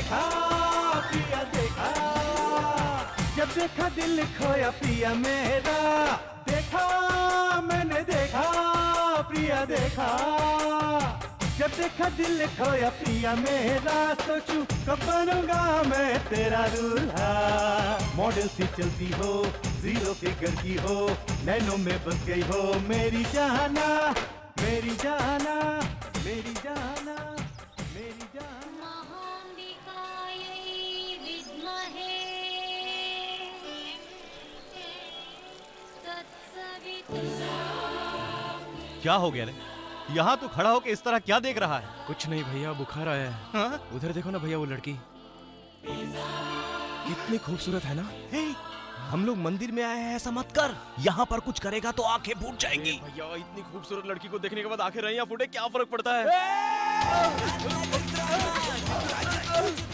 देखा प्रिया देखा, जब देखा दिल खोया पिया मेरा, देखा मैंने देखा प्रिया देखा, जब देखा दिल खोया पिया मेरा, सोचूं कब बनूंगा मैं तेरा दूल्हा। मॉडल सी चलती हो, जीरो फिगर की हो, नैनों में बस गई हो मेरी जाना, मेरी जाना, मेरी जाना, मेरी जाना। क्या हो गया रे? यहाँ तो खड़ा होके इस तरह क्या देख रहा है? कुछ नहीं भैया, बुखार आया है। हाँ? उधर देखो ना भैया, वो लड़की कितनी खूबसूरत है ना। हे, हम लोग मंदिर में आए हैं ऐसा मत कर, यहाँ पर कुछ करेगा तो आंखें फूट जाएंगी। भैया इतनी खूबसूरत लड़की को देखने के बाद आंखें रही या फूटे, क्या फर्क पड़ता है?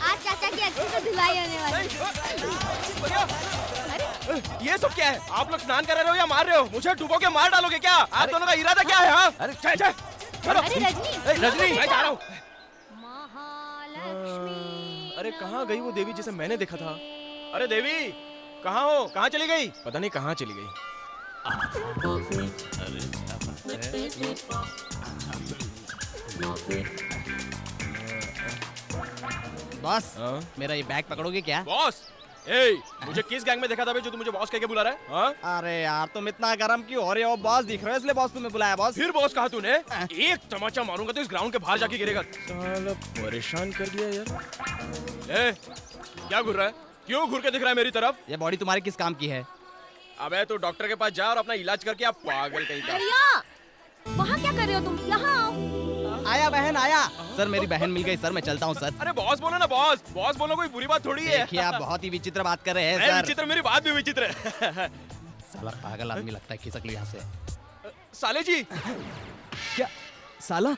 आज चाचा की अच्छी से धुलाई होने वाली है। ये सब क्या है? आप लोग स्नान कर रहे हो या मार रहे हो? मुझे डुबो के मार डालोगे क्या? आप दोनों का इरादा क्या है? हाँ? अरे चलो अरे रजनी, रजनी, मैं जा रहा हूँ। महालक्ष्मी। अरे कहाँ गई वो देवी जिसे मैंने देखा था? अरे देवी कहाँ हो? कहाँ चली गई? पता नहीं कहाँ चली गई। बॉस, हाँ? मेरा ये बैग पकड़ोगे क्या? बॉस, ए, मुझे किस गैंग में देखा था बे जो तू मुझे बॉस कह के बुला रहा है? हाँ? अरे यार तुम इतना गरम क्यों हो रहे हो? बॉस दिख रहे हो इसलिए बॉस तुम्हें बुलाया बॉस। फिर बॉस कहा तूने? एक तमाचा मारूंगा तो इस ग्राउंड के बाहर जाके गिरेगा। साला परेशान कर दिया यार। ए, क्या घूर रहा है? क्यों घूर के दिख रहा है मेरी तरफ? ये बॉडी तुम्हारे किस काम की है? अबे तू डॉक्टर के पास जा और अपना इलाज करके, आप पागल कहीं का। भैया, वहाँ क्या कर रहे हो तुम? यहाँ आओ। आया बहन आया। सर मेरी बहन मिल गई सर, मैं चलता हूँ सर। अरे बॉस बोलो ना बॉस, बॉस बोलो, कोई बुरी बात थोड़ी है। देखिए आप बहुत ही विचित्र बात कर रहे हैं नहीं, सर। विचित्र, मेरी बात भी विचित्र है। साला पागल आदमी लगता है, खिसक लो यहाँ से। साले जी, क्या साला?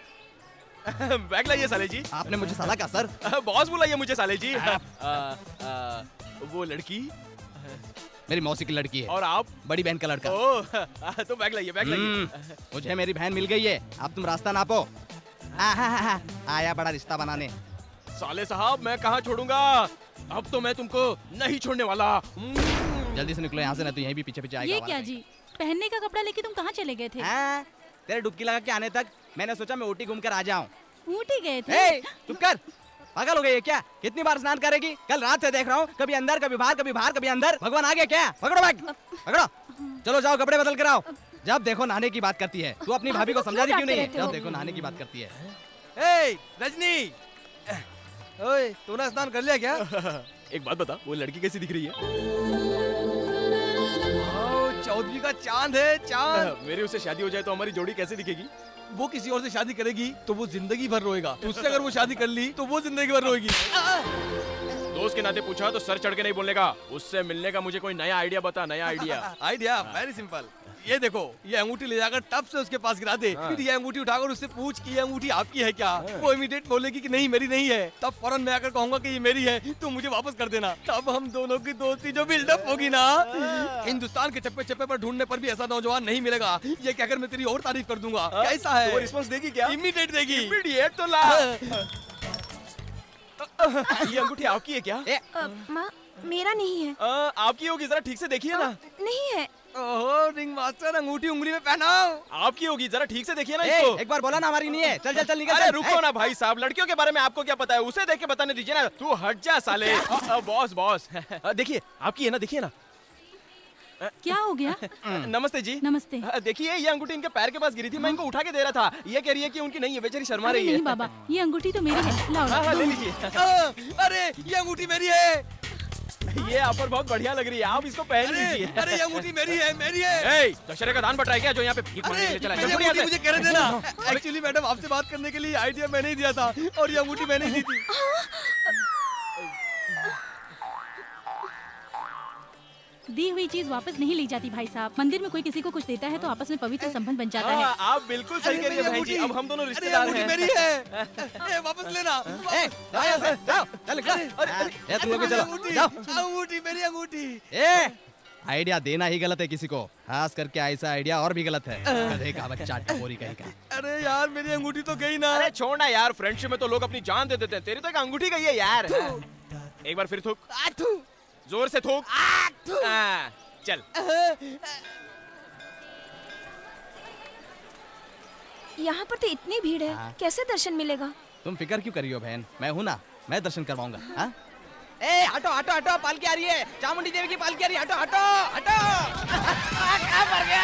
बैग लाइए साले जी। आपने मुझे साला कहा सर? बॉस बुलाइए मुझे साले जी। वो लड़की मेरी मौसी की लड़की है और आप? बड़ी बहन का लड़का। ओ, तो बैग लाइए, बैग लाइए। मुझे मेरी बहन मिल गई है, अब तुम रास्ता नापो। आया बड़ा रिश्ता बनाने। साले साहब मैं कहाँ छोड़ूंगा, अब तो मैं तुमको नहीं छोड़ने वाला। जल्दी से निकलो यहाँ से, ना तो यहीं भी पीछे पीछे आएगा। ये क्या जी, पहनने का कपड़ा लेके तुम कहाँ चले गए थे? तेरे डुबकी लगा के आने तक मैंने सोचा मैं ऊटी घूम कर आ जाऊँ। ऊटी गए थे? ए, चुप कर, पागल हो गई है क्या? कितनी बार स्नान करेगी? कल रात से देख रहा हूँ, कभी अंदर कभी बाहर, कभी बाहर कभी अंदर। भगवान आ गया क्या? पकड़ो बैग, पकड़ो। चलो जाओ कपड़े बदल कर आओ। जब देखो नहाने की बात करती है। तू अपनी भाभी को समझा दी क्यों नहीं? जब देखो नहाने की बात करती है। ए, रजनी, ओए, तूने स्नान कर लिया क्या? एक बात बता, वो लड़की कैसी दिख रही है? चौधरी का चांद है, चांद। मेरी उससे शादी हो जाए तो हमारी जोड़ी कैसे दिखेगी? वो किसी और से शादी करेगी तो वो जिंदगी भर रोएगा। तुझसे अगर वो शादी कर ली तो वो जिंदगी भर रोएगी। दोस्त के नाते पूछा तो सर चढ़ के नहीं बोलने का। उससे मिलने का मुझे कोई नया आइडिया बता, नया आइडिया। Idea very simple. ये देखो, ये अंगूठी ले जाकर टब से उसके पास गिरा दे। फिर ये अंगूठी उठाकर उससे पूछ कि ये अंगूठी आपकी है क्या? वो इमीडिएट बोलेगी कि नहीं मेरी नहीं है। तब फौरन मैं आकर कहूंगा कि ये मेरी है, तुम मुझे वापस कर देना। तब हम दोनों की दोस्ती जो बिल्डअप होगी ना, हिंदुस्तान के चप्पे चप्पे पर ढूंढने पर भी ऐसा नौजवान नहीं मिलेगा। ये कहकर मैं तेरी और तारीफ कर दूंगा। कैसा है? वो रिस्पॉन्स देगी क्या? इमीडिएट देगी। इमीडिएट तो ला। ये अंगूठी आपकी है क्या? माँ, मेरा नहीं है। आपकी होगी, जरा ठीक से देखिए ना। नहीं है। ओहो रिंग मास्टर, अंगूठी उंगली में पहनाओ। आपकी होगी, जरा ठीक से देखिए ना इसको। एक बार बोला ना हमारी नहीं है। चल चल चल निकल। अरे रुको ना भाई साहब, लड़कियों के बारे में आपको क्या पता है? उसे देख के बताने दीजिए ना। तू हट जा साले। बॉस बॉस, देखिए आपकी है ना, देखिए ना। क्या हो गया? नमस्ते जी। नमस्ते। देखिए ये अंगूठी इनके पैर के पास गिरी थी, मैं इनको उठा के दे रहा था। ये कह रही है कि उनकी नहीं है, बेचारी शर्मा अरे रही है। नहीं बाबा, ये अंगूठी तो मेरी है। लाओ हाँ हाँ ले लीजिए। अरे ये अंगूठी मेरी है। ये ऑफर बहुत बढ़िया लग रही है, आप इसको पहन लीजिए। अरे ये अंगूठी मेरी है, मेरी है। ए, दशहरे का दान बट रहा है क्या जो यहाँ पे भीख मांगने के लिए चला है? ये चल, अंगूठी मुझे कहने देना। एक्चुअली मैडम आपसे बात करने के लिए आइडिया मैंने ही दिया था और ये अंगूठी मैंने ही दी थी। दी हुई चीज वापस नहीं ली जाती भाई साहब। मंदिर में कोई किसी को कुछ देता है तो आपस में पवित्र संबंध बन जाता है। आप बिल्कुल सही कह रही है बहन जी, अब हम दोनों रिश्तेदार हैं। मेरी है। ए, वापस लेना। जाओ चल निकल। तुम लोग भी चलो जाओ। अंगूठी मेरी अंगूठी। आइडिया देना ही गलत है किसी को, खास करके ऐसा आइडिया और भी गलत है। गधे का बच्चा, टपोरी कहीं का। अरे यार मेरी अंगूठी तो गई ना। अरे छोड़ना यार, फ्रेंडशिप में तो लोग अपनी जान दे देते हैं, तेरी तो एक अंगूठी गई है यार। एक बार फिर थूक, जोर से थूक। चल। यहाँ पर तो इतनी भीड़ है, कैसे दर्शन मिलेगा? तुम फिक्र क्यों कर रही हो बहन, मैं हूँ ना, मैं दर्शन करवाऊंगा। हाँ? ए हटो हटो हटो, पालकी आ रही है, चामुंडी देवी की पालकी आ रही है, हटो हटो हटो। क्या मर गया?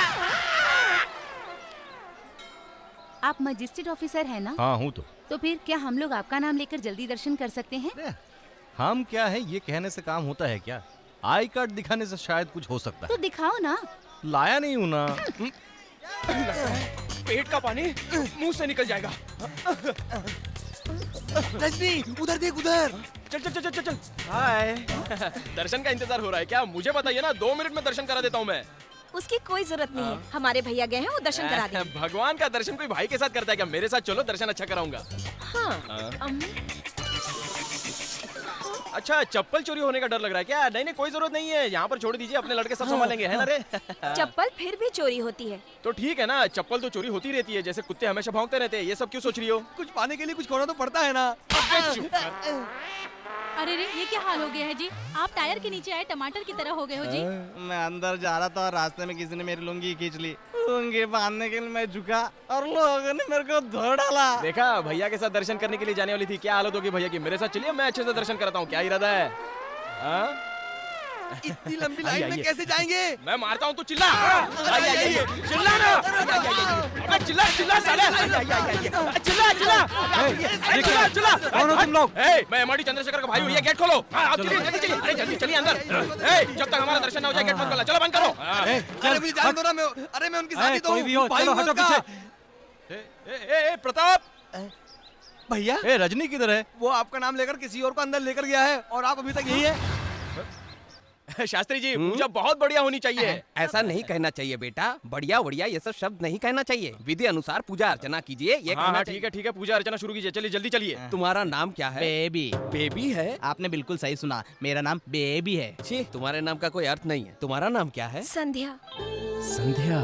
आप मजिस्ट्रेट ऑफिसर हैं ना? हाँ हूँ तो फिर क्या हम लोग आपका नाम लेकर जल्दी दर्शन कर सकते हैं? हम क्या है, ये कहने से काम होता है क्या? आई कार्ड दिखाने से शायद कुछ हो सकता तो है। दिखाओ ना। लाया नहीं हूँ ना। पेट का पानी मुंह से निकल जाएगा। रजनी उधर देख, उधर। चल चल चल चल चल। हाय। दर्शन का इंतजार हो रहा है क्या? मुझे बताइए ना, 2 मिनट में दर्शन करा देता हूँ मैं। उसकी कोई जरूरत नहीं है, हमारे भैया गए हैं, वो दर्शन करा देंगे। भगवान का दर्शन कोई भाई के साथ करता है क्या? मेरे साथ चलो, दर्शन अच्छा कराऊंगा। हाँ। अच्छा, चप्पल चोरी होने का डर लग रहा है क्या? नहीं नहीं, कोई जरूरत नहीं है, यहाँ पर छोड़ दीजिए, अपने लड़के सब संभालेंगे, है ना रे? चप्पल फिर भी चोरी होती है। तो ठीक है ना, चप्पल तो चोरी होती रहती है, जैसे कुत्ते हमेशा भौंकते रहते हैं, ये सब क्यों सोच रही हो? कुछ पाने के लिए कुछ खोना तो पड़ता है ना। चुप कर। अरे रे, ये क्या हाल हो गया है जी? आप टायर के नीचे आए टमाटर की तरह हो गए हो जी। मैं अंदर जा रहा था और रास्ते में किसी ने मेरी लुंगी खींच ली। लुंगी बांधने के लिए मैं झुका और लोगों ने मेरे को धो डाला। देखा, भैया के साथ दर्शन करने के लिए जाने वाली थी, क्या हालत होगी भैया की। मेरे साथ चलिए, मैं अच्छे से दर्शन कराता हूँ, क्या इरादा है? हाँ? इतनी लंबी लाइन में कैसे जाएंगे? मैं मारता हूँ तो चिल्ला। चिल्ला ना। अबे चिल्ला चिल्ला साले। चिल्ला चिल्ला। चिल्ला चिल्ला। कौन हो तुम लोग? मैं एमआरडी चंद्रशेखर का भाई हूँ, ये गेट खोलो। आप चलिए जल्दी चलिए, अरे जल्दी चलिए अंदर। जब तक हमारा दर्शन ना हो जाए गेट बंद कर लो, चलो बंद करो। अरे मुझे जान दो ना, मैं उनकी शादी तो हूँ, भाई हूँ उनका। प्रताप भैया ए रजनी किधर है? वो आपका नाम लेकर किसी और को अंदर लेकर गया है और आप अभी तक यही है। शास्त्री जी, पूजा बहुत बढ़िया होनी चाहिए। ऐसा नहीं कहना चाहिए बेटा, बढ़िया बढ़िया ये सब शब्द नहीं कहना चाहिए। विधि अनुसार पूजा अर्चना कीजिए, ये हाँ कहना हाँ, चाहिए। ठीक है, पूजा अर्चना शुरू कीजिए, चलिए जल्दी चलिए। तुम्हारा नाम क्या है? बेबी। बेबी है? आपने बिल्कुल सही सुना, मेरा नाम बेबी है। छी, तुम्हारे नाम का कोई अर्थ नहीं है। तुम्हारा नाम क्या है? संध्या। संध्या,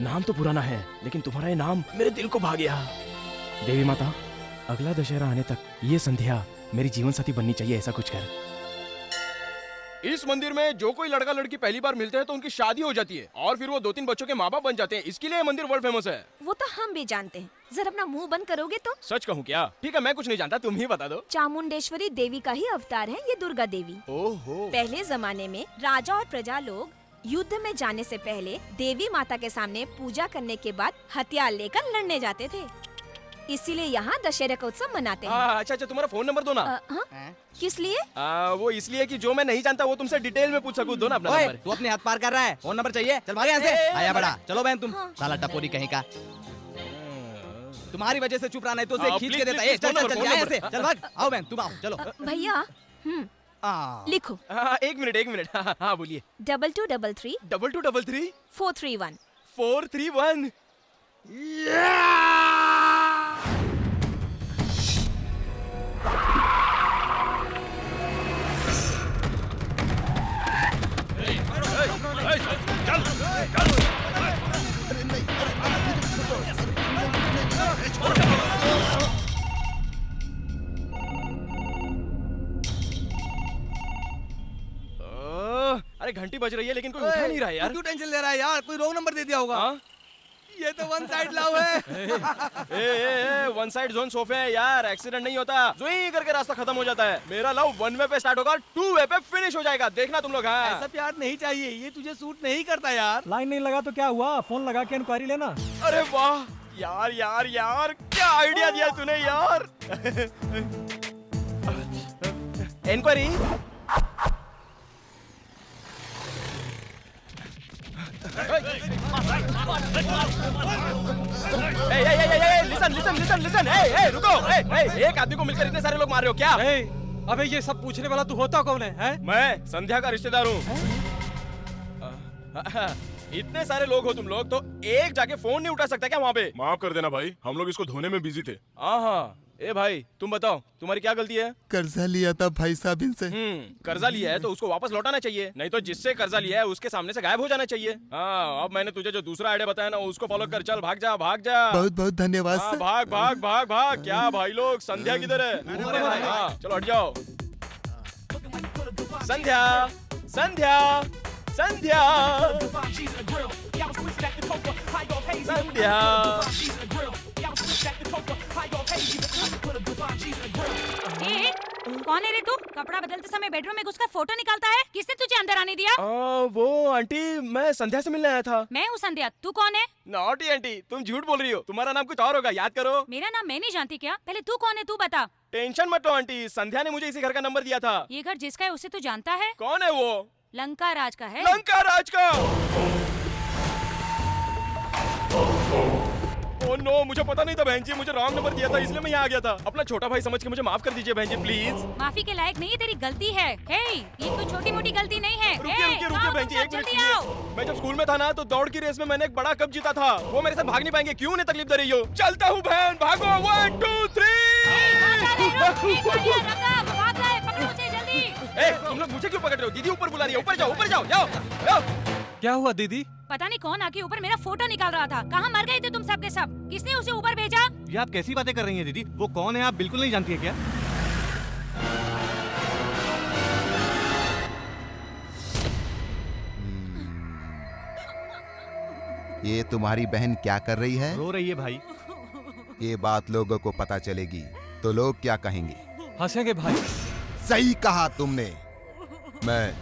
नाम तो पुराना है, लेकिन तुम्हारा ये नाम मेरे दिल को भा गया। देवी माता, अगला दशहरा आने तक ये संध्या मेरी जीवन साथी बननी चाहिए, ऐसा कुछ कर। इस मंदिर में जो कोई लड़का लड़की पहली बार मिलते हैं तो उनकी शादी हो जाती है और फिर वो 2-3 बच्चों के माँ बाप बन जाते हैं। इसके लिए ये मंदिर वर्ल्ड फेमस है। वो तो हम भी जानते हैं, जरा अपना मुंह बंद करोगे तो? सच कहूँ क्या? ठीक है, मैं कुछ नहीं जानता, तुम ही बता दो। चामुंडेश्वरी देवी का ही अवतार है ये दुर्गा देवी। ओहो। पहले जमाने में राजा और प्रजा लोग युद्ध में जाने से पहले देवी माता के सामने पूजा करने के बाद हथियार लेकर लड़ने जाते थे, इसीलिए यहाँ दशहरा का उत्सव मनाते हैं। अच्छा अच्छा, तुम्हारा फोन नंबर दो ना। हाँ? किस लिए? वो इसलिए कि जो मैं नहीं जानता वो तुमसे डिटेल में पूछ सकूं। दो ना अपना ओए, नंबर। तू अपने हाथ पार कर रहा है, फोन नंबर चाहिए? चल भाग यहाँ से। आया बड़ा, चलो बहन तुम। साला टपोरी कहीं का। तुम्हारी वजह से चुप रहा, नहीं तो उसे खींच के देता है। चल चल चल यहाँ से, चल भाग। आओ बहन, तुम आओ, चलो। भैया लिखो। 1 मिनट। हाँ बोलिए। 2233 2233 431 431। अरे घंटी बज रही है लेकिन कोई उठा नहीं रहा है यार। क्यों टेंशन ले रहा है यार? कोई रॉन्ग नंबर दे दिया होगा। ये तो वन साइड लव है। वन साइड जोन सोफे है यार, एक्सीडेंट नहीं होता, जुई करके रास्ता खत्म हो जाता है। मेरा लव 1 वे पे स्टार्ट होगा, 2 वे पे फिनिश हो जाएगा, देखना तुम लोग। हाँ, ऐसा प्यार नहीं चाहिए, ये तुझे सूट नहीं करता यार। लाइन नहीं लगा तो क्या हुआ, फोन लगा के इंक्वायरी लेना। अरे वाह यार यार यार, क्या आइडिया दिया तूने यार। इंक्वायरी। लिसन, रुको। एक आदमी को मिलकर इतने सारे लोग मार रहे हो क्या? अबे ये सब पूछने वाला तू होता कौन है? मैं संध्या का रिश्तेदार हूँ। इतने सारे लोग हो तुम लोग, तो एक जाके फोन नहीं उठा सकता क्या वहाँ पे? माफ कर देना भाई, हम लोग इसको धोने में बिजी थे। हाँ, ए भाई तुम बताओ तुम्हारी क्या गलती है? कर्जा लिया था भाई साहब इनसे। कर्जा लिया है तो उसको वापस लौटाना चाहिए, नहीं तो जिससे कर्जा लिया है उसके सामने से गायब हो जाना चाहिए। हाँ, अब मैंने तुझे जो दूसरा आइडिया बताया ना उसको फॉलो कर, चल भाग जा भाग जा। बहुत बहुत धन्यवाद हाँ, सर। भाग भाग भाग भाग। क्या भाई लोग, संध्या किधर है? हाँ, चलो हट जाओ। संध्या संध्या संध्या संध्या। ए, कौन है रे तू? कपड़ा बदलते समय बेडरूम में घुसकर फोटो निकालता है? किसने तुझे अंदर आने दिया? वो आंटी, मैं संध्या से मिलने आया था। मैं हूँ संध्या, तू कौन है? नॉटी आंटी, तुम झूठ बोल रही हो, तुम्हारा नाम कुछ और होगा, याद करो। मेरा नाम मैं नहीं जानती क्या? पहले तू कौन है तू बता। टेंशन मत लो आंटी, संध्या ने मुझे इसी घर का नंबर दिया था। ये घर जिसका है उसे तू जानता है? कौन है वो? लंका राज का है। लंका राज का? ओह नो, मुझे पता नहीं था बहन जी, मुझे रॉन्ग नंबर दिया था इसलिए मैं यहाँ आ गया था। अपना छोटा भाई समझ के मुझे माफ कर दीजिए बहन जी प्लीज। माफी के लायक नहीं, तेरी गलती है। हे, ये कोई छोटी मोटी गलती नहीं है। रुकिए रुकिए रुकिए बहन जी, एक मिनट सुनिए। मैं जब स्कूल में था ना तो दौड़ की रेस में मैंने एक बड़ा कप जीता था। वो मेरे साथ भाग नहीं पाएंगे, क्यों उन्हें तकलीफ दे रही हो? चलता हूँ बहन, भागो। 1 2 3। तुम लोग मुझे क्यों पकड़ रहे हो? दीदी ऊपर बुला रही है, ऊपर जाओ ऊपर जाओ, जाओ जाओ। क्या हुआ दीदी? पता नहीं कौन आके ऊपर मेरा फोटो निकाल रहा था। कहाँ मर गए थे तुम सब के सब? किसने उसे ऊपर भेजा? ये आप कैसी बातें कर रही हैं दीदी? वो कौन है आप बिल्कुल नहीं जानती है क्या? ये तुम्हारी बहन क्या कर रही है? रो रही है भाई। ये बात लोगों को पता चलेगी तो लोग क्या कहेंगे? हंसेंगे भाई। सही कहा तुमने। मैं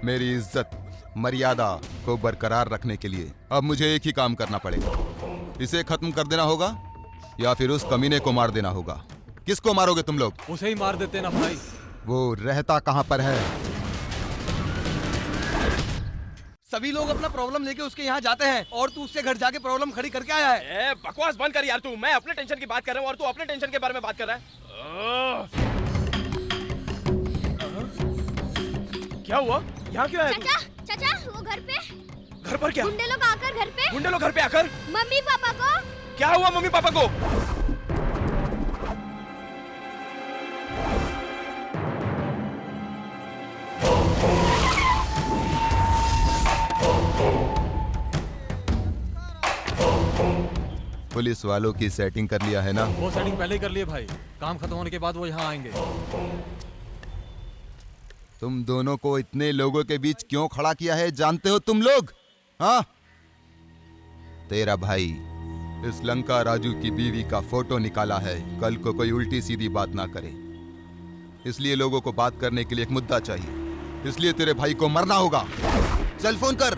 मेरी इज्जत मर्यादा को बरकरार रखने के लिए अब मुझे एक ही काम करना पड़ेगा। इसे खत्म कर देना होगा या फिर उस कमीने को मार देना होगा। किसको मारोगे तुम लोग? उसे ही मार देते ना भाई। वो रहता कहाँ पर है? सभी लोग अपना प्रॉब्लम लेके उसके यहाँ जाते हैं और तू उसके घर जाके प्रॉब्लम खड़ी करके आया है। बकवास बंद कर यार तू। मैं अपने टेंशन की बात कर रहा हूँ और तू अपने टेंशन के बारे में बात कर रहा है। क्या हुआ? यहाँ क्यों आया तू? चाचा वो घर पे। घर पर क्या? गुंडे लोग आकर घर पे। गुंडे लोग घर पे आकर? मम्मी पापा को। क्या हुआ मम्मी पापा को? पुलिस वालों की सेटिंग कर लिया है ना? वो सेटिंग पहले ही कर लिए भाई। काम खत्म होने के बाद वो यहाँ आएंगे। तुम दोनों को इतने लोगों के बीच क्यों खड़ा किया है जानते हो तुम लोग? हाँ? तेरा भाई इस लंका राजू की बीवी का फोटो निकाला है, कल को कोई उल्टी सीधी बात ना करे, इसलिए लोगों को बात करने के लिए एक मुद्दा चाहिए। इसलिए तेरे भाई को मरना होगा। चल फोन कर,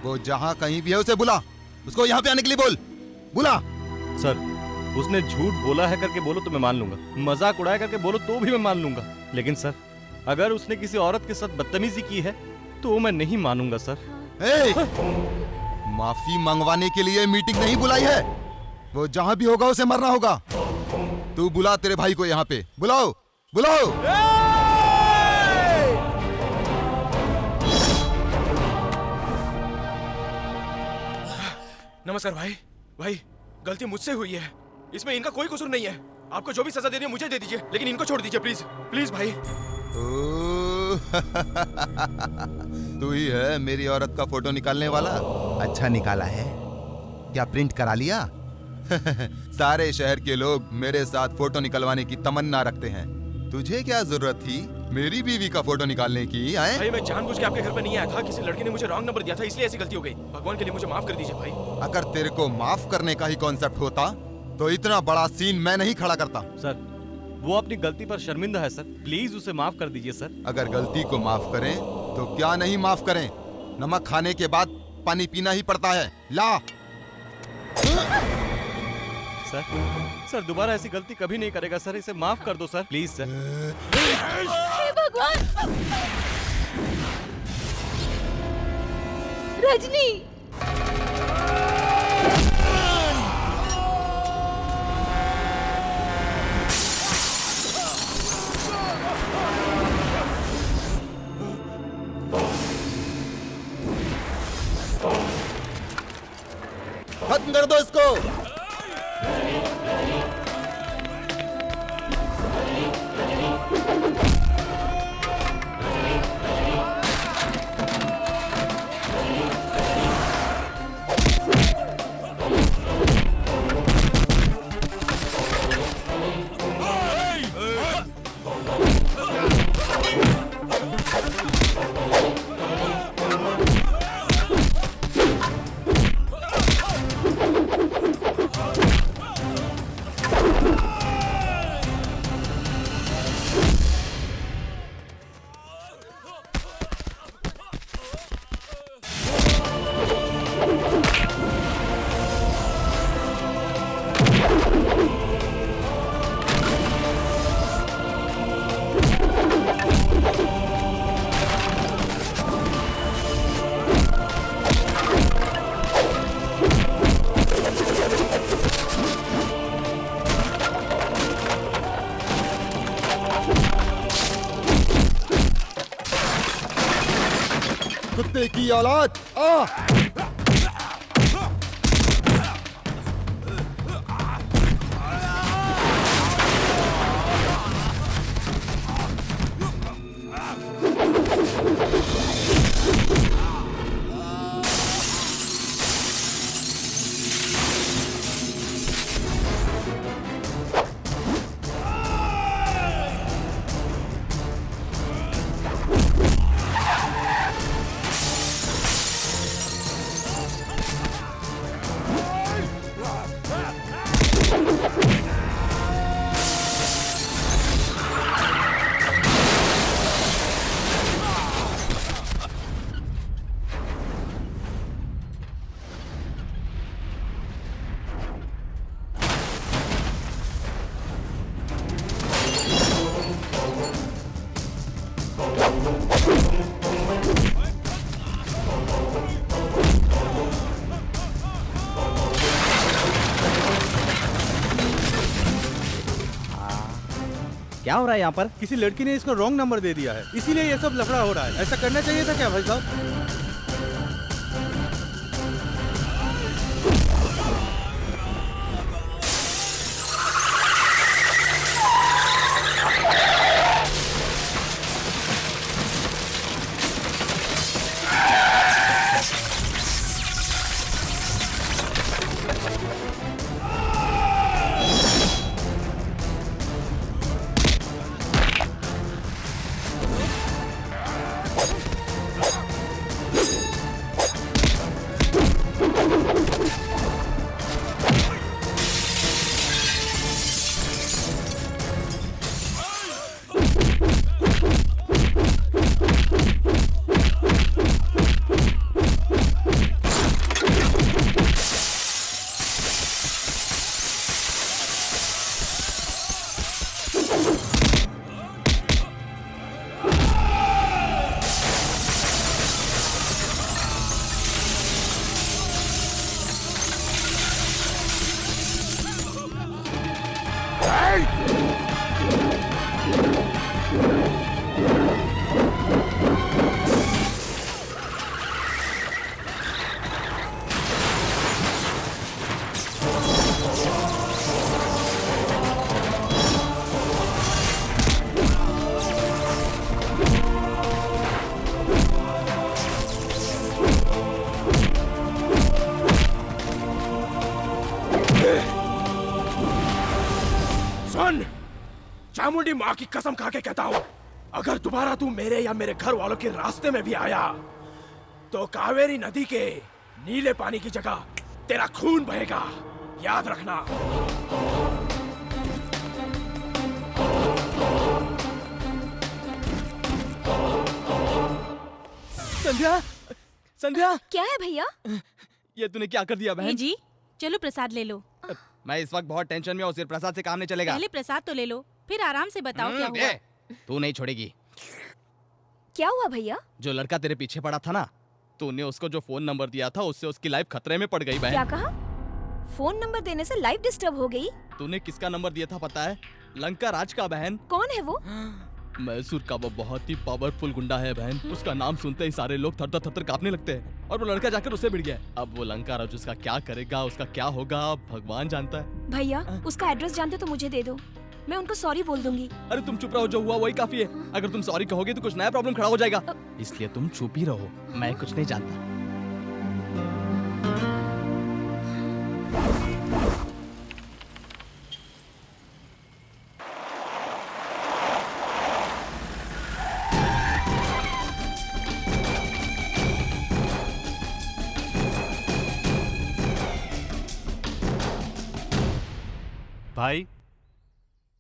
वो जहां कहीं भी है उसे बुला, उसको यहाँ पे आने के लिए बोल। बुला। सर, उसने झूठ बोला है करके बोलो तो मैं मान लूंगा, मजाक उड़ाया करके बोलो तो भी मैं मान लूंगा, लेकिन सर अगर उसने किसी औरत के साथ बदतमीजी की है तो मैं नहीं मानूंगा सर। माफी मंगवाने के लिए मीटिंग नहीं बुलाई है। वो जहां भी होगा उसे मरना होगा। तू बुला तेरे भाई को यहाँ पे। बुलाओ बुलाओ। नमस्कार भाई। भाई गलती मुझसे हुई है, इसमें इनका कोई कसूर नहीं है। आपको जो भी सजा देनी है मुझे दे दीजिए, लेकिन इनको छोड़ दीजिए प्लीज प्लीज भाई। तू ही है मेरी औरत का फोटो निकालने वाला? अच्छा निकाला है क्या? प्रिंट करा लिया? सारे शहर के लोग मेरे साथ फोटो निकलवाने की तमन्ना रखते हैं। तुझे क्या जरूरत थी मेरी बीवी का फोटो निकालने की? आए? भाई मैं जानबूझ के आपके घर पर नहीं आया था, किसी लड़के ने मुझे रॉन्ग नंबर दिया था इसलिए ऐसी गलती हो गई। भगवान के लिए मुझे माफ कर दीजिए भाई। अगर तेरे को माफ करने का ही कॉन्सेप्ट होता तो इतना बड़ा सीन मैं नहीं खड़ा करता। सर वो अपनी गलती पर शर्मिंदा है सर, प्लीज उसे माफ कर दीजिए सर। अगर गलती को माफ करें तो क्या नहीं माफ करें? नमक खाने के बाद पानी पीना ही पड़ता है। ला। सर दोबारा ऐसी गलती कभी नहीं करेगा सर, इसे माफ कर दो सर प्लीज सर। हे भगवान। रजनी। खत्म कर दो इसको। कुत्ते की औलाद आ! क्या हो रहा है यहाँ पर? किसी लड़की ने इसको रॉन्ग नंबर दे दिया है, इसीलिए ये सब लफड़ा हो रहा है। ऐसा करना चाहिए था क्या भाई साहब? सुन, चामुंडी माँ की कसम खा के कहता हूँ, अगर दोबारा तू मेरे या मेरे घर वालों के रास्ते में भी आया तो कावेरी नदी के नीले पानी की जगह तेरा खून बहेगा, याद रखना। संध्या, संध्या, क्या है भैया? ये तूने क्या कर दिया बहन? जी चलो प्रसाद ले लो। मैं इस वक्त बहुत टेंशन में हूँ, सिर्फ प्रसाद से काम नहीं चलेगा। पहले प्रसाद तो ले लो, फिर आराम से बताओ क्या हुआ। तू नहीं छोड़ेगी। क्या हुआ भैया? जो लड़का तेरे पीछे पड़ा था ना, तूने उसको जो फोन नंबर दिया था उससे उसकी लाइफ खतरे में पड़ गई बहन। क्या कहा? फोन नंबर देने से लाइफ डिस्टर्ब हो गई? तूने किसका नंबर दिया था पता है? लंका राज का बहन। कौन है वो? मैसूर का वो बहुत ही पावरफुल गुंडा है बहन। उसका नाम सुनते ही सारे लोग थर थर कांपने लगते हैं और वो लड़का जाकर उसे भिड़ गया। अब वो लंका राज उसका क्या करेगा, उसका क्या होगा, भगवान जानता है। भैया उसका एड्रेस जानते तो मुझे दे दो, मैं उनको सॉरी बोल दूंगी। अरे तुम चुप रहो, जो हुआ वही काफी है। अगर तुम सॉरी कहोगे तो कुछ नया प्रॉब्लम खड़ा हो जाएगा, इसलिए तुम चुप ही रहो। मैं कुछ नहीं जानता। भाई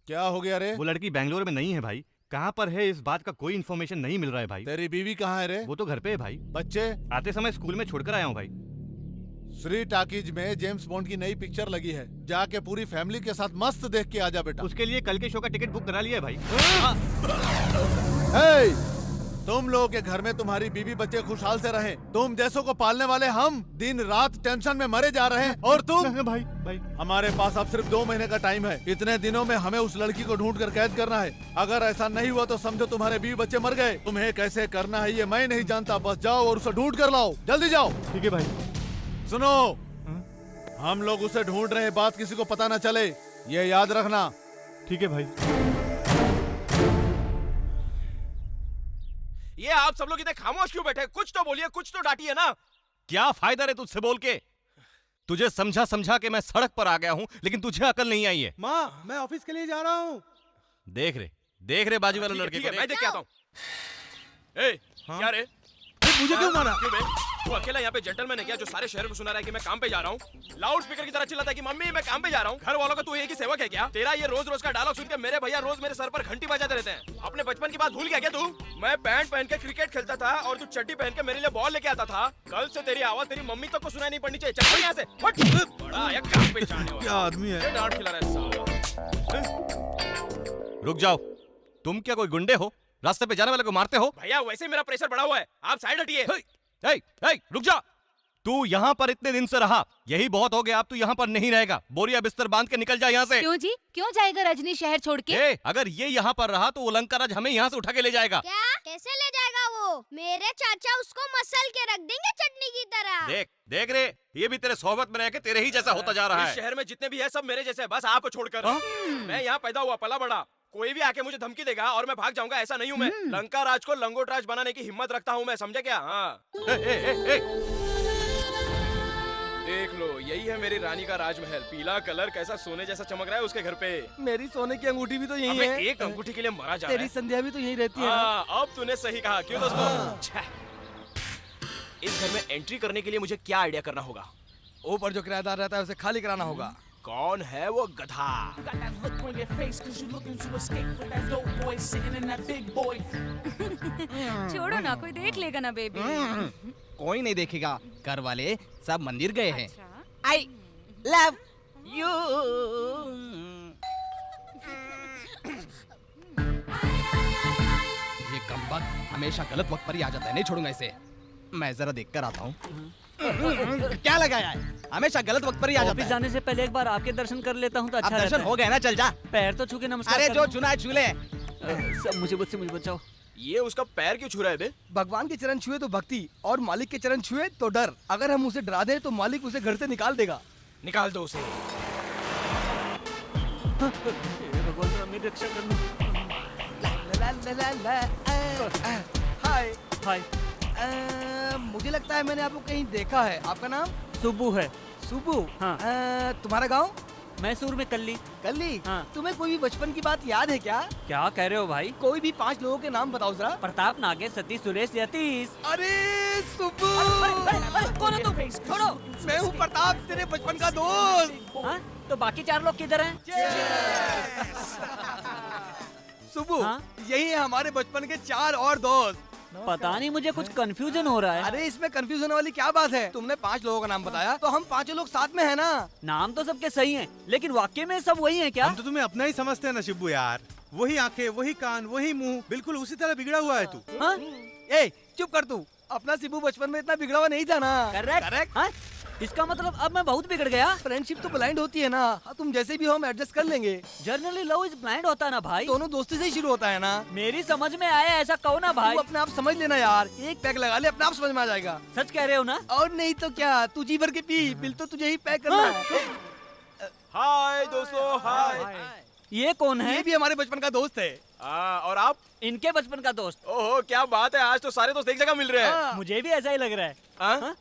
क्या हो गया रे? वो लड़की बैंगलोर में नहीं है भाई, कहाँ पर है इस बात का कोई इन्फॉर्मेशन नहीं मिल रहा है भाई। तेरी बीवी कहाँ है रे? वो तो घर पे है भाई, बच्चे? आते समय स्कूल में छोड़कर आया हूँ भाई। श्री टाकीज में जेम्स बॉन्ड की नई पिक्चर लगी है, जाके पूरी फैमिली के साथ मस्त देख के आजा बेटा। उसके लिए कल के शो का टिकट बुक करा लिया है भाई। हे! तुम लोगों के घर में तुम्हारी बीवी बच्चे खुशहाल से रहें। तुम जैसों को पालने वाले हम दिन रात टेंशन में मरे जा रहे हैं और तुम भाई हमारे पास अब सिर्फ 2 महीने का टाइम है। इतने दिनों में हमें उस लड़की को ढूंढ कर कैद करना है। अगर ऐसा नहीं हुआ तो समझो तुम्हारे बीवी बच्चे मर गए। तुम्हें कैसे करना है ये मैं नहीं जानता, बस जाओ और उसे ढूंढ कर लाओ, जल्दी जाओ। ठीक है भाई। सुनो, हम लोग उसे ढूंढ रहे हैं, बात किसी को पता न चले, ये याद रखना। ठीक है भाई। ये आप सब लोग इतने खामोश क्यों बैठे? कुछ तो बोलिए, कुछ तो डांटिए ना। क्या फायदा रे तुझसे बोल के? तुझे समझा समझा के मैं सड़क पर आ गया हूँ, लेकिन तुझे अकल नहीं आई है। माँ, मैं ऑफिस के लिए जा रहा हूँ। देख रहे बाजू वाले लड़के को। मैं देख के आता हूँ। ए, क्या रे? मुझे क्यों मारा? क्यों बे? तू अकेला यहाँ पे जेंटलमैन है क्या जो सारे शहर को सुना रहा है कि मैं काम पे जा रहा हूँ? लाउड स्पीकर की तरह चिल्लाता है कि मम्मी मैं काम पे जा रहा हूँ। घर वालों का तू एक ही सेवक है क्या? तेरा ये रोज रोज का डायलॉग सुन के मेरे भैया रोज मेरे सर पर घंटी बजाते रहते हैं। अपने बचपन की बात भूल गया क्या तू? मैं पैंट पहन के क्रिकेट खेलता था और तू चड्डी पहन के मेरे लिए बॉल लेके आता था। कल से तेरी आवाज तेरी मम्मी तक को सुनाई नहीं पड़नी चाहिए। चल यहाँ से। बड़ा आया काम पे जाने वाला। क्या आदमी है? डांट खिला रहा है साला। रुक जाओ, तुम क्या कोई गुंडे हो? रास्ते पे जाने वाले को मारते हो? भैया वैसे मेरा प्रेशर बढ़ा हुआ है, आप साइड हटिए। रुक जा। तू यहाँ पर इतने दिन से रहा, यही बहुत हो गया। अब तू यहाँ पर नहीं रहेगा। बोरिया बिस्तर बांध के निकल जा यहाँ से। क्यों जी? क्यों जाएगा रजनी शहर छोड़ के? अगर ये यहाँ पर रहा तो अलंकार आज हमें यहाँ से उठा के ले जाएगा। क्या? कैसे ले जाएगा वो? मेरे चाचा उसको मसल के रख देंगे चटनी की तरह। देख रे, ये भी तेरे सोहबत में रह के तेरे ही जैसा होता जा रहा है। इस शहर में जितने भी है सब मेरे जैसे हैं, बस आपको छोड़कर। मैं यहाँ पैदा हुआ पला बड़ा। कोई भी आके मुझे धमकी देगा और मैं भाग जाऊंगा, ऐसा नहीं हूँ मैं। लंका राज को लंगोट राज बनाने की हिम्मत रखता हूँ मैं, समझे क्या? हाँ। देख लो, यही है मेरी रानी का राजमहल। पीला कलर कैसा सोने जैसा चमक रहा है उसके घर पे। मेरी सोने की अंगूठी भी तो यही अबे, है। एक अंगूठी के लिए मरा जा रहा तेरी है। संध्या भी तो यही रहती है ना? हाँ, अब तूने सही कहा। क्यों दोस्तों? छह। इस घर में एंट्री करने के लिए मुझे क्या आइडिया करना होगा? ऊपर जो किराएदार रहता है उसे खाली कराना होगा। कौन है वो गधा? छोड़ो ना, कोई देख लेगा ना बेबी। कोई नहीं देखेगा, घर वाले सब मंदिर गए हैं। अच्छा। I love you. ये कमबख्त हमेशा गलत वक्त पर ही आ जाता है, नहीं छोड़ूंगा इसे। मैं जरा देख कर आता हूँ। क्या लगाया है? हमेशा गलत वक्त पर ही आ जाता है। जाने से पहले एक बार आपके दर्शन कर लेता हूँ तो अच्छा अब दर्शन हो गए ना, चल जा। पैर तो छू के नमस्कार। अरे जो चुना है छू ले। सब मुझे बचाओ। ये उसका पैर क्यों छू रहा है बे? भगवान के चरण छुए तो भक्ति और मालिक के चरण छुए तो डर। अगर हम उसे डरा दें तो मालिक उसे घर से निकाल देगा। निकाल दो उसे। भगवान मेरी रक्षा करना। हाय हाय। मुझे लगता है मैंने आपको कहीं देखा है। आपका नाम? सुब्बू है। सुब्बू? हाँ। तुम्हारा गांव? मैसूर में कल्ली। कल्ली? हाँ। तुम्हें कोई भी बचपन की बात याद है क्या? क्या कह रहे हो भाई? कोई भी 5 लोगों के नाम बताओ जरा। प्रताप, नागेश, सतीश, सुरेश, यतीश। अरे सुब्बू! कौन हो तुम? छोड़ो। मैं हूँ प्रताप, तेरे बचपन का दोस्त। हाँ? तो बाकी 4 लोग किधर हैं? सुब्बू, हाँ? यही है हमारे बचपन के 4 और दोस्त। पता नहीं, मुझे कुछ कंफ्यूजन हो रहा है। अरे इसमें कंफ्यूज होने वाली क्या बात है? तुमने 5 लोगों का नाम बताया तो हम 5 लोग साथ में है ना। नाम तो सबके सही हैं, लेकिन वाकई में सब वही हैं क्या? हम तो तुम्हें अपना ही समझते हैं ना शिब्बू यार। वही आंखें, वही कान, वही मुंह, बिल्कुल उसी तरह बिगड़ा हुआ है तू। हाँ? ए चुप कर तू। अपना शिबू बचपन में इतना बिगड़ा हुआ नहीं था ना। करेक्ट। हाँ? इसका मतलब अब मैं बहुत बिगड़ गया। फ्रेंडशिप तो ब्लाइंड होती है ना। तुम जैसे भी हो हम एडजस्ट कर लेंगे। जनरली लव इज ब्लाइंड होता है ना भाई। दोनों दोस्ती से ही शुरू होता है ना। मेरी समझ में आया, ऐसा कहो ना भाई। तू अपने आप समझ लेना यार। एक पैक लगा ले, अपने आप समझ में आ जाएगा। सच कह रहे हो ना? और नहीं तो क्या, तू जी भर के पी। बिल तो तुझे ही पैक करना है। हाय दोस्तों, हाय। ये कौन है? ये भी हमारे बचपन का दोस्त है। और आप? इनके बचपन का दोस्त। ओहो, क्या बात है, आज तो सारे दोस्त एक जगह मिल रहे हैं। मुझे भी ऐसा ही लग रहा है। हाँ?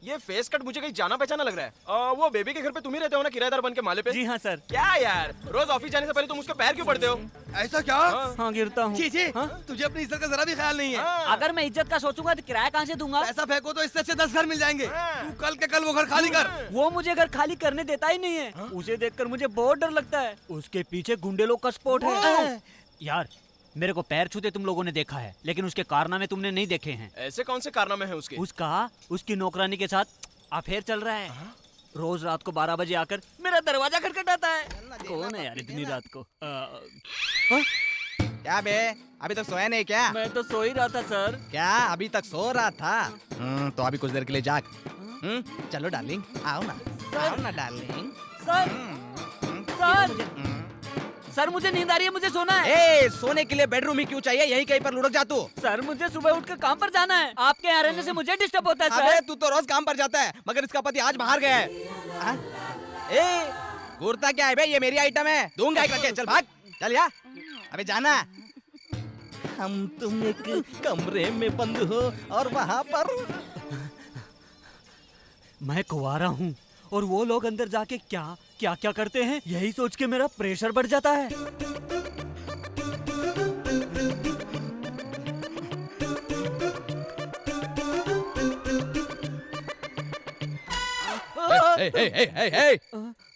ये फेस कट मुझे कहीं जाना पहचाना लग रहा है। वो बेबी के घर पे तुम ही रहते हो ना, किराएदार बन के माले पे? जी हाँ सर। क्या यार, रोज ऑफिस जाने से पहले तुम उसके पैर क्यों पड़ते हो? ऐसा क्या? हाँ गिरता हूँ। तुझे अपनी इज्जत का जरा भी ख्याल नहीं है। अगर मैं इज्जत का सोचूंगा तो किराया कहाँ से दूंगा? पैसा फेंको तो इससे अच्छे 10 घर मिल जाएंगे। तू कल के कल वो घर खाली कर। वो मुझे घर खाली करने देता ही नहीं है। उसे देखकर मुझे बहुत डर लगता है। उसके पीछे गुंडे लोग का स्पॉट है। यार मेरे को पैर छूते तुम लोगों ने देखा है, लेकिन उसके कारनामे तुमने नहीं देखे हैं। ऐसे कौन से कारनामे हैं उसके? उसकी नौकरानी के साथ अफेयर चल रहा है। रोज रात को 12 बजे आकर मेरा दरवाजा खटखटाता है। कौन है यार इतनी रात को? क्या बे, अभी तक सोया नहीं क्या? मैं तो सो ही रहा था सर। क्या अभी तक सो रहा था? तो अभी कुछ देर के लिए जाग। चलो डार्लिंग, आओ ना डार्लिंग। सर मुझे नींद आ रही है, मुझे सोना है। ए, सोने के लिए बेडरूम ही क्यों चाहिए? यहीं कहीं पर लुढ़क जा तू। सर मुझे सुबह उठकर काम पर जाना है, आपके यहाँ रहने से मुझे डिस्टर्ब होता है अबे सर। तू तो रोज काम पर जाता है, मगर इसका पति आज बाहर गया है। ए, घूरता क्या है बे? ये मेरी आइटम है, दूंगा एक करके। चल भाग, चल या। अबे जाना। हम तुम एक कमरे में बंद हो और वहाँ पर मैं कुंवारा हूँ और वो लोग अंदर जाके क्या क्या क्या करते हैं, यही सोच के मेरा प्रेशर बढ़ जाता है।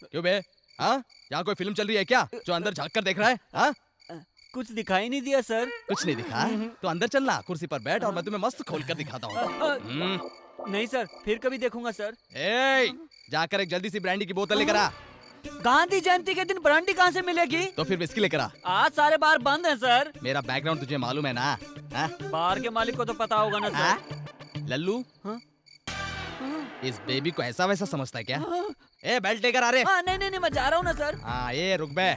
क्यों बे? हाँ, यहाँ कोई फिल्म चल रही है क्या जो अंदर झाँक कर देख रहा है? हाँ, कुछ दिखाई नहीं दिया सर। कुछ नहीं दिखा तो अंदर चलना, कुर्सी पर बैठ और मैं तुम्हें मस्त खोल कर दिखाता हूँ। नहीं सर, फिर कभी देखूंगा सर। जाकर एक जल्दी सी ब्रांडी की बोतल लेकर आ। गांधी जयंती के दिन ब्रांडी कहाँ से मिलेगी? तो फिर विस्की लेकर आ। आज सारे बार बंद हैं सर। मेरा बैकग्राउंड तुझे मालूम है ना? बार के मालिक को तो पता होगा ना सर। लल्लू, इस बेबी को ऐसा वैसा समझता है क्या? ए, बेल्ट लेकर आ रे। नहीं मैं जा रहा हूँ ना सर। हाँ, ये रुक बे,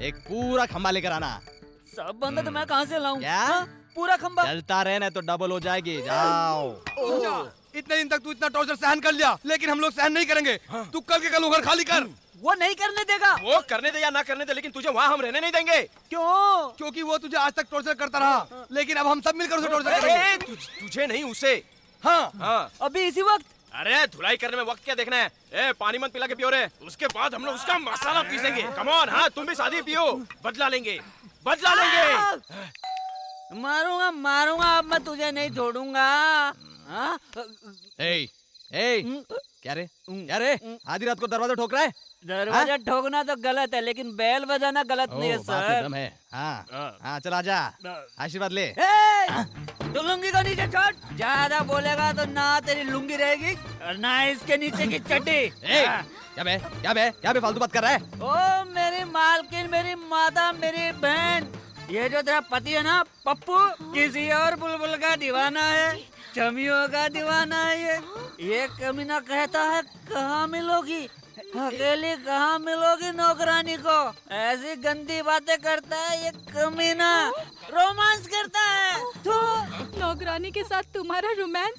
एक पूरा खंबा लेकर आना। सब बंद है तो मैं कहाँ से लाऊं? क्या? पूरा खंबा। चलता रहना तो डबल हो जाएगी। जाओ। इतने दिन तक तू इतना टॉर्चर सहन कर लिया, लेकिन हम लोग सहन नहीं करेंगे। तू कल के कल घर खाली कर। वो नहीं करने देगा। वो करने दे या ना करने दे, लेकिन तुझे वहाँ हम रहने नहीं देंगे। क्यों? क्योंकि वो तुझे आज तक टॉर्चर करता रहा, लेकिन अब हम सब मिलकर उसे टॉर्चर करेंगे। तुझे नहीं, उसे। हाँ, अभी इसी वक्त। अरे धुलाई करने में वक्त क्या देखना है? ए, पानी मत पिला के पियो रे। उसके बाद हम लोग उसका मसाला पीसेंगे। कम ऑन, हाँ तुम भी शादी पियो, बदला लेंगे। मारूंगा, अब मैं तुझे नहीं छोड़ूंगा। क्या रे आधी रात को दरवाजा ठोक रहा है? दरवाजा ठोकना तो गलत है, लेकिन बैल बजाना गलत नहीं है सर। हाँ, चल आजा, आशीर्वाद ले। तू लुंगी को नीचे छोड़। ज्यादा बोलेगा तो ना तेरी लुंगी रहेगी और ना इसके नीचे की चड्डी। क्या बे फालतू बात कर रहा है? ओ मेरी मालकिन, मेरी माता, मेरी बहन, ये जो तेरा पति है ना पप्पू, किसी और बुलबुल का दीवाना है, चमियों का दीवाना है। ये कमीना कहता है कहाँ मिलोगी, अकेली कहाँ मिलोगी नौकरानी को। ऐसी गंदी बातें करता है ये कमीना, रोमांस करता है। तो नौकरानी के साथ तुम्हारा रोमांस?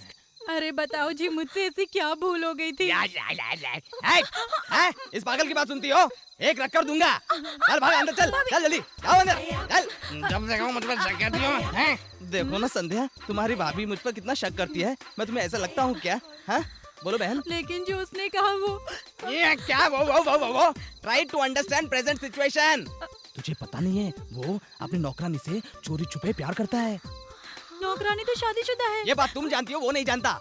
अरे बताओ जी, मुझसे ऐसी क्या भूल हो गई थी? इस पागल की बात सुनती हो? एक रख कर दूंगा। चल भाग अंदर, चल जल्दी, आओ अंदर, चल। जब देखो मुझ पर शक करती हो। देखो ना संध्या, तुम्हारी भाभी मुझ पर कितना शक करती है। मैं तुम्हें ऐसा लगता हूँ क्या? हाँ, बोलो बहन। लेकिन जो उसने कहा वो ये क्या? वो try to understand present situation. तुझे पता नहीं है वो अपनी नौकरानी से चोरी छुपे प्यार करता है। नौकरानी तो शादीशुदा है। ये बात तुम जानती हो, वो नहीं जानता,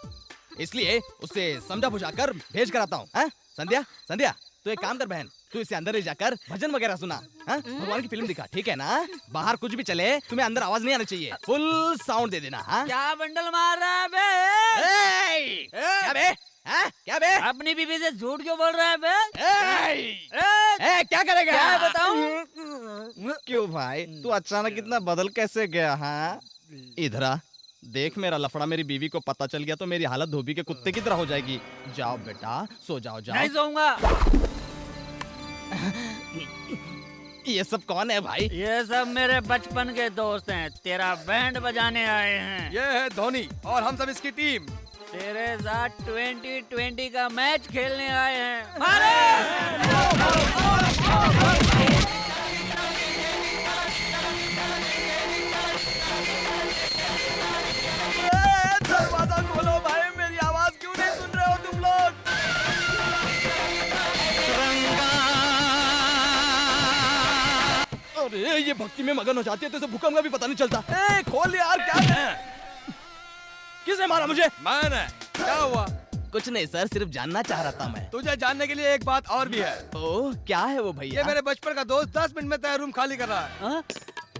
इसलिए उससे समझा बुझाकर भेज कर आता हूँ। संध्या तू एक काम कर बहन, तू इसे अंदर ले जाकर भजन वगैरह सुना, भगवान की फिल्म दिखा, ठीक है ना? बाहर कुछ भी चले, तुम्हें अंदर आवाज नहीं आना चाहिए, फुल साउंड दे देना। क्या बंडल मार रहा है बे? क्या बे? अपनी बीवी से झूठ क्यों बोल रहा है बे? क्या करेगा? क्या बताऊं? क्यों भाई, तू अचानक इतना बदल कैसे गया? हाँ, इधर आ, देख मेरा लफड़ा मेरी बीवी को पता चल गया तो मेरी हालत धोबी के कुत्ते की तरह हो जाएगी। जाओ बेटा, सो जाओ। नहीं सोऊंगा। ये सब कौन है भाई? ये सब मेरे बचपन के दोस्त हैं, तेरा बैंड बजाने आए हैं। ये है धोनी और हम सब इसकी टीम। तेरे साथ 2020 का मैच खेलने आए हैं। दरवाजा खोलो भाई, मेरी आवाज क्यों नहीं सुन रहे हो तुम लोग? अरे ये भक्ति में मगन हो जाती है तो इसे भूकंप का भी पता नहीं चलता। खोल यार, क्या है? किसने मारा मुझे? मैंने। क्या हुआ? कुछ नहीं सर, सिर्फ जानना चाह रहा था मैं। तुझे जानने के लिए एक बात और भी है। ओह, क्या है वो भैया? ये मेरे बचपन का दोस्त 10 मिनट में तेरा रूम खाली कर रहा है।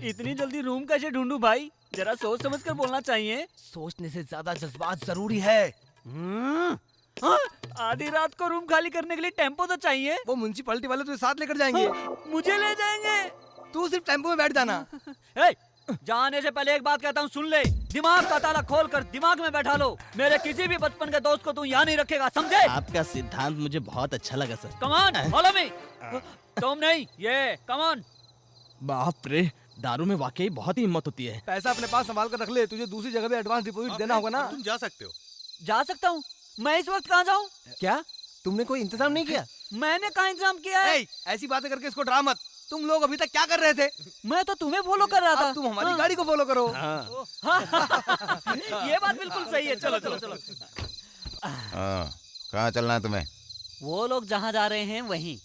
इतनी जल्दी रूम कैसे ढूंढूं भाई? जरा सोच समझ कर बोलना चाहिए। सोचने से ज्यादा जज्बात जरूरी है। आधी रात को रूम खाली करने के लिए टेम्पो तो चाहिए। वो म्युनिसिपैलिटी वाले तुझे साथ लेकर जाएंगे। मुझे ले जाएंगे? तू सिर्फ टेम्पो में बैठ जाना। जाने से पहले एक बात कहता हूँ, सुन ले। दिमाग का ताला खोल कर दिमाग में बैठा लो। मेरे किसी भी बचपन के दोस्त को तू यहाँ नहीं रखेगा, समझे? आपका सिद्धांत मुझे बहुत अच्छा लगा sir. Come on, follow me. तुम नहीं, ये कम ऑन। बाप रे, दारू में वाकई बहुत ही हिम्मत होती है। पैसा अपने पास संभाल कर रख ले, तुझे दूसरी जगह पे एडवांस डिपॉजिट देना होगा ना। तुम जा सकते हो। जा सकता हूँ? मैं इस वक्त कहाँ जाऊँ? क्या तुमने कोई इंतजाम नहीं किया? मैंने कहाँ इंतजाम किया है? ऐसी बातें करके इसको डरा मत। तुम लोग अभी तक क्या कर रहे थे? मैं तो तुम्हें फॉलो कर रहा था। अब तुम हमारी गाड़ी को फॉलो करो। ये बात बिल्कुल सही है। चलो चलो चलो। हाँ, कहाँ चलना है तुम्हें? वो लोग जहाँ जा रहे हैं वहीं,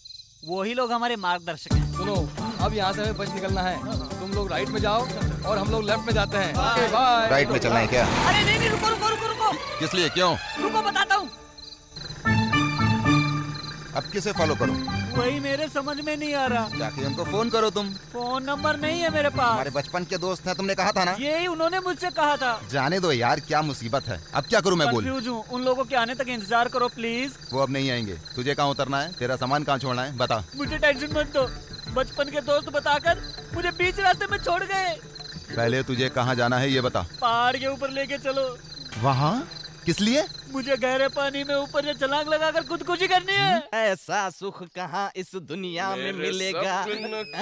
वही लोग हमारे मार्गदर्शक हैं। सुनो, अब यहाँ से हमें बच निकलना है। तुम लोग राइट में जाओ और हम लोग लेफ्ट में जाते हैं। Okay bye. राइट में चलना है क्या? अरे नहीं नहीं, रुको रुको रुको रुको। किस लिए, क्यों? रुको बताता हूँ। अब किसे फॉलो करूं? वही मेरे समझ में नहीं आ रहा। जाके उनको फोन करो तुम। फोन नंबर नहीं है मेरे पास। हमारे बचपन के दोस्त हैं, तुमने कहा था ना। यही उन्होंने मुझसे कहा था। जाने दो यार, क्या मुसीबत है। अब क्या करूं मैं? बोल। कंफ्यूज हूँ, उन लोगों के आने तक इंतजार करो प्लीज। वो अब नहीं आएंगे। तुझे कहाँ उतरना है? तेरा सामान कहाँ छोड़ना है? बता। मुझे टेंशन मत दो, बचपन के दोस्त बताकर मुझे बीच रास्ते में छोड़ गए। पहले तुझे कहाँ जाना है ये बता। पहाड़ के ऊपर लेके चलो। वहाँ? किस लिए? मुझे गहरे पानी में ऊपर से छलांग लगाकर खुदकुशी करनी है। ऐसा सुख कहाँ इस दुनिया में मिलेगा।